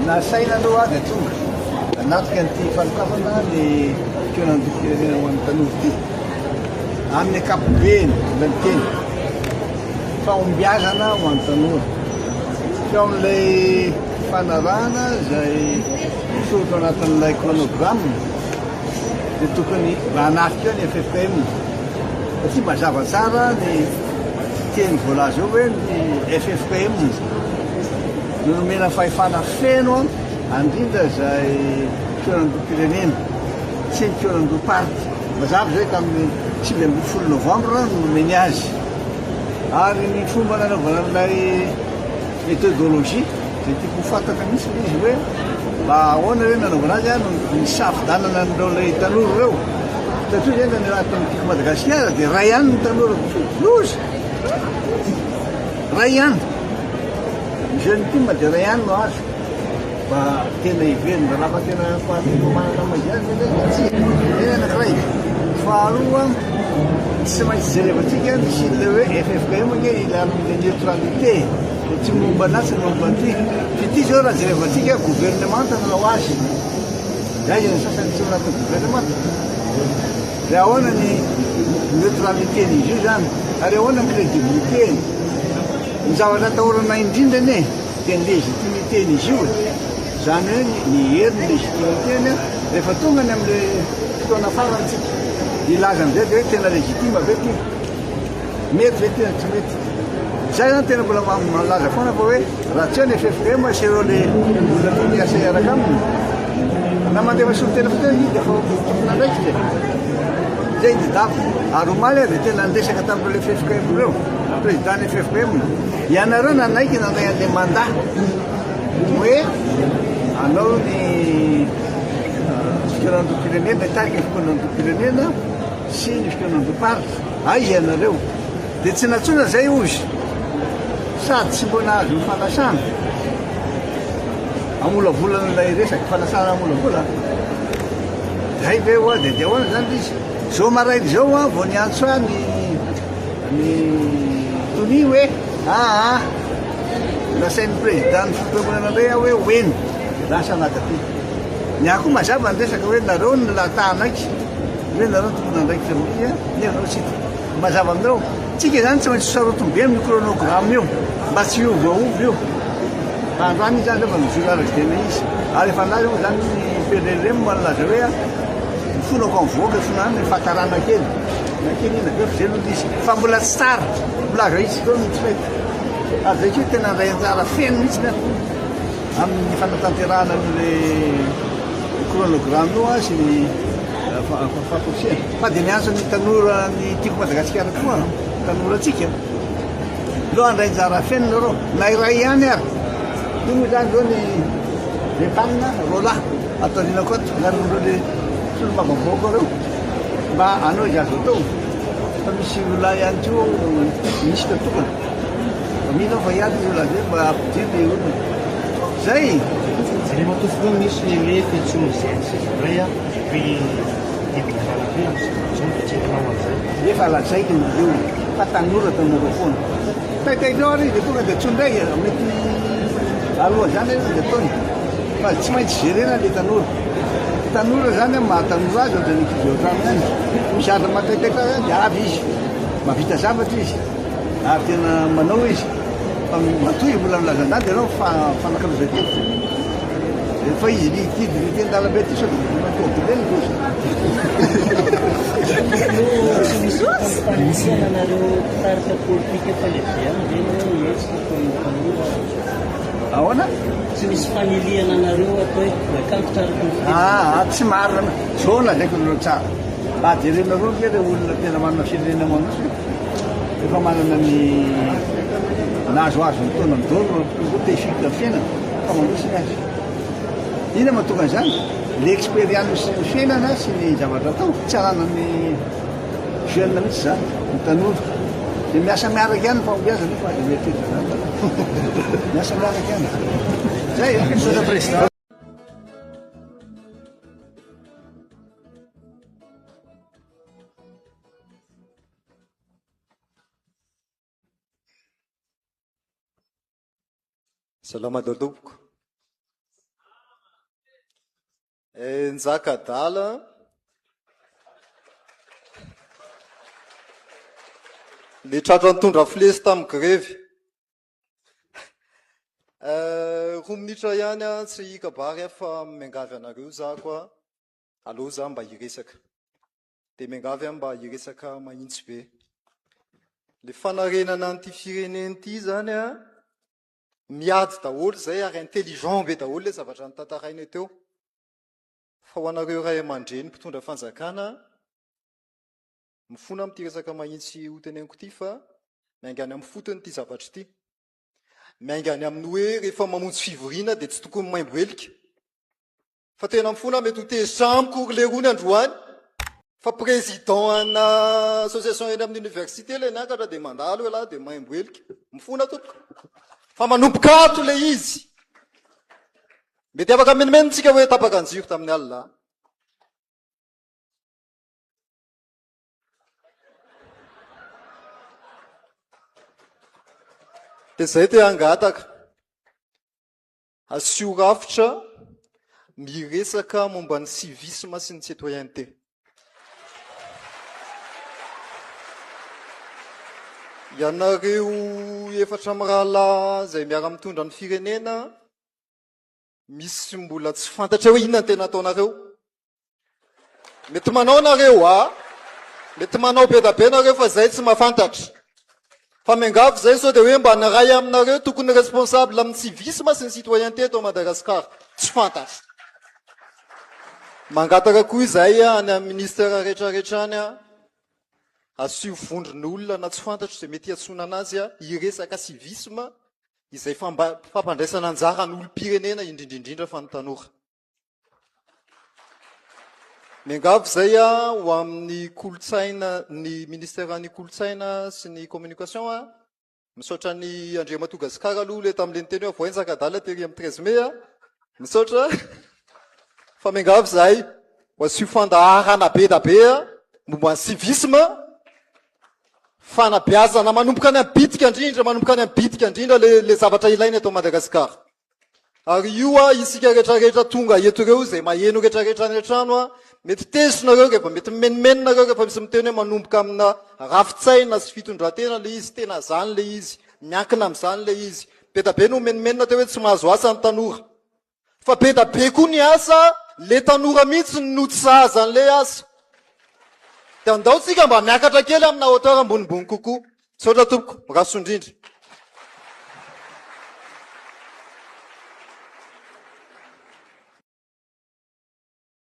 nasaina aloha dia tonga anatika nyity falokafana ny feonantom-pirenena ho an'ny tanora ty amin'ny ankapobeny lany teny faombiazana ho an'ny tanora feo amin'ilay fanarahana zay misoratra anatin'ilay chronogramme dia tokony raha nafika eo ny FFPM satria mazava tsara ny teny voalaza eo hoe ny FFPM nomena fahefana feno andrindra zay feonantom-pirenena sy ny feonantom-party mazava zay tamin'ny 9 novembre no nomeny azy ary ny fomba nanaovana an'ilay méthodologie zay tiako fataka mihitsy izy hoe mba ahoana reny nanaovana azy a no nisafidanana an'ireo lay tanora ireo satria zay na anatin'ny tiako Madagasikara dia ray ihany ny tanora loza ray ihany jeune ty mba dia ray ihany no azo mba tena iverina raha tena manana maziazy tsy eny anakiray faharoa tsy maintsy jerevantsika sy le hoe FFPM ge ilan'le neutralité tsy momba anazy ny momba ty fa ty zao raha jerevantsika gouvernement nanao azy zay zany sasany tsy anatin'ny gouvernement dia ahoana ny neutralité n'izy io zany ary ahoana ny crédibilité ny zavatra atahorana indrindra ane dia ny légitimité n'izy io zany hoe ny herin'ny légitimité ny rehefa tonga ny amin'le fotoana farantsika ilaza amizay dia hoe tena légitime ve ty mety ve tena tsy mety zay zany tena mbola malaza foana fa hoe raha tsy eo ny FFPM sy ireo le olona ty miasa iaraka aminy na mandefa solotena fa tena izy dia fa nandraikitra zay didafo ary omaly dia tena andresaka tamin'ireo le FFPM ireo président ny FFPM ianareo nanaiky nanday an'le mandat hoe anao ny feonantom-pirenena itariky ny feonantom-pirenena sy ny feonantom-party aiza ianareo dia tsy natsona zay ozy sady tsy mbo nahazo ny fanasana amolavolana ilay resaky fanasana amolavola zay ve hoa dia ahoana zany izy zao marainy zao a vao niantso a ny toni hoe nasain'ny président ny fitomboana ray hoe oeny lasa anakaty niako mazava ny resaka hoe nareo ny latanaiky hoe nareo tokony andraikitra amin'ia nareo tsy mazava aminareo tsika zany tsy maintsy sarotombe amin'ny chronogramme io mba tsy iovaova io androany izy zany refa mijolaraka tena izy ary efa laza moa zany ny PLRM malaza hoe fonako amin'ny voaka fonany ny fahatarana kely na kely ina be fa zay aloha izy fa mbola tsy tsara molaza izy keo tsy mety ary zay keo tena ray anjara feno mihitsy ny amin'ny fanatanterahana amin'le chronogramme io sy ny fahaposiana fa dia niantso ny tanora ny tiako Madagasikara koa tanora atsika loha andray anjara feno nareo na iray ihany ary io moa zany zao ny tanina rola atoriana koa nareo le solomavavoaka reo mba anao izy azo atao fa misy ola ihany ko misy tatokana fa mila fa hiady izy ola zay mba ampidiry le olona zay rehefa tofoa misy hoe fiantsoana zay ray a hoe débutarabe zao fitsekanao an'izay efa lazaiky io fa tanora tanora foana taitaireo ary dia tonga dia tsondraiky mety aloha zany dia ataony fa tsy maintsy gérena le tanora zany mahatanora azy dia nikizotrano any misy ary mataitaitra zany dia avy izy mavita zavatra izy ary tena manao izy fa matoy mbola milazandany dia anao fanakalozaketra fa izy litidiny ten-dalambe ty sao matobeleny kosa fanisiana anareo tarika politika efa lehibe am'reny etsika ahoana tsy misy faniliana anareo atao hoe kanto tsy marina zao lazaiko nareo tsara mba jerenareo ke le olona tena manana firenena manoso efa manana ny nahazoazo ny taona midoro tefika fiainana fa manosiny azy ina mahatonga an'izany l'expérience ny fiainana sy ny zavatra atao tsy ananany jeune mihitsy zany ny tanora dia miasa miaraka ihany fambiaza nefa dia mety miasa miaraka ihany zay monsieur le président. Salama dodoko. Njakadala le tratra nitondra filesy tamin'ny grevy. Roa minitra ihany tsy hikabary fa miangavy anareo za koa. Allo za mba hiresaka. De miangavy mba hiresaka mahitsy be. Le fanarenana an'ity fireneny ity zany miady daholo zay ary intelligent be daholo le zavatra nitantarainy teo. Fa ho anareo ray aman-dreny mpitondra fanjakana mifona amin'ity resaka mahitsy ho teneniko ity fa miangany amin'ny fotony ity zavatra ity. Miangany amin'ny hoe rehefa mamonjy fivoriana dia tsy tokony maimbo helika. Fa tena mifona mety ho tezitra amiko le rony androany. Fa président ana association eny amin'ny université le niakatra dia mandalo hoe lahy dia maimbo helika. Mifona tompoko. Fa manomboka ato le izy. Mety afaka menomenitsika hoe tapaka anjiro tamin'ny alina. Dia izay te hangataka. Asio rafitra miresaka momba ny civisme sy ny citoyenneté. Ianareo efatra mirahalahy izay miara mitondra ny firenena, misy mbola tsy fantatra hoe inona ny tena ataonareo. Mety manao nareo mety manao be da be nareo fa zay tsy mahafantatra. Fa miangavy zay sao dia hoe mba naray aminareo tokony responsable amin'ny civisme sy ny citoyenneté eto Madagasikara. Tsy fantatra. Mangataka koa izay any amin'ny ministère rehetrarehetra any asio vondron'olona na tsy fantatra izay mety hiantsona anazy hiresaka civisme izay fampandraisana anjara n'olom-pirenena indrindrindrindra fa ny tanora. Miangavy zay ho amin'ny kolotsaina ny ministère ny kolotsaina sy ny communication misaotra ny Andriamatoa Gasikara aloha le tamin'le niteny hoe voainy Njakadala tery amin'ny 13 mai misaotra fa miangavy zay ho asio fandaharana be da be momba ny civisme fanabeazana manomboka any amin'ny bitika indrindra le zavatra ilaina eto Madagasikara. Ary io isika rehetrarehetra tonga eto ireo izay maheno rehetrarehetra any an-trano mety tesinareo rehefa mety menomenonareo rehefa misy miteny hoe manomboka amina rafitsaina sy fitondratena le izy, tena zany le izy, miankina amin'izany le izy. Be da be no menomenona teo hoe tsy mahazo asa ny tanora. Fa be da be koa ny asa, le tanora mihitsy no tsy sahaza an'le asa. Dia andao tsika mba miakatra kely amina hauteur ambonimbony kokoa. Saotra tompoko, raso indrindra.